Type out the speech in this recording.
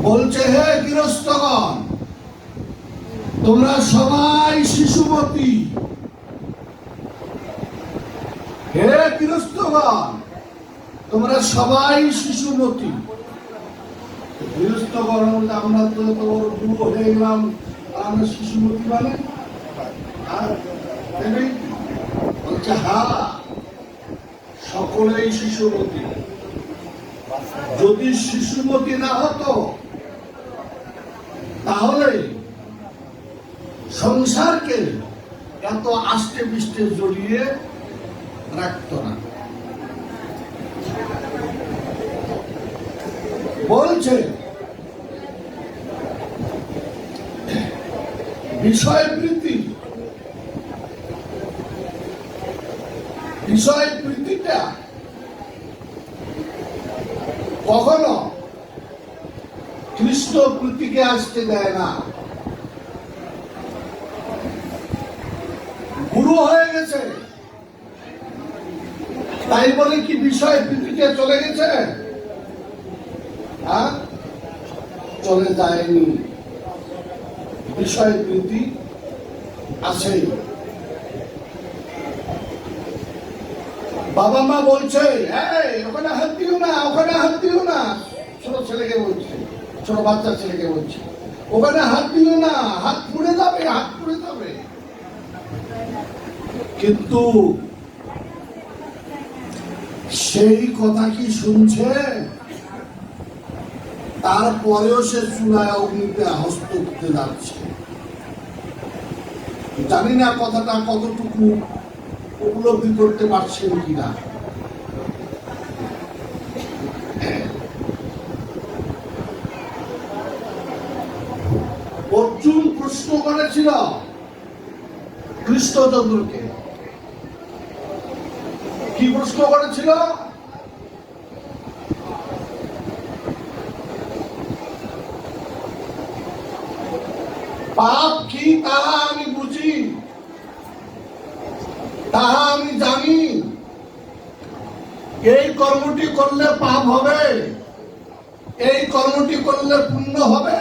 বলছে, হে গৃহস্থগণ, তোমরা সবাই শিশুমতী। হে গৃহস্থগণ, তোমরা সবাই শিশুমতী। গৃহস্থগণ আমরা তো বুড়ো হয়ে গেলাম, আমরা শিশুমতী মানে বলছে, হ্যাঁ, সকলেই শিশুমতী। যদি শিশুমতী না হতো তাহলে সংসারকে এত আষ্টে পৃষ্ঠে জড়িয়ে রাখত না। বলছে বিষয় প্রীতিটা কখনো কৃষ্ণ প্রীতিকে আসতে দেয় না। গুরু হয়ে গেছে তাই বলে কি বিষয় প্রীতিকে চলে গেছে? চলে যায়নি। বিষয় প্রীতি আছেই। বাবা মা বলছে, ওখানে হাত দিও না, ওখানে হাত দিও না। ছোট ছেলেকে বলছে, ছোট বাচ্চা ছেলেকে বলছে, ওখানে হাত দিও না, হাত পুড়ে যাবে, হাত পুড়ে যাবে। কিন্তু সেই কথা কি শুনছে? তারপরেও সে চুলায় অগ্নিতে হস্ত দিতে যাচ্ছে। জানি না কথাটা কতটুকু উপলব্ধি করতে পারছেন কিনা। অর্জুন প্রশ্ন করেছিল কৃষ্ণচন্দ্রকে। কি প্রশ্ন করেছিল? পাপ কি তাহা আমি বুঝি, তাহা আমি জানি। এই কর্মটি করলে পাপ হবে, এই কর্মটি করলে পুণ্য হবে।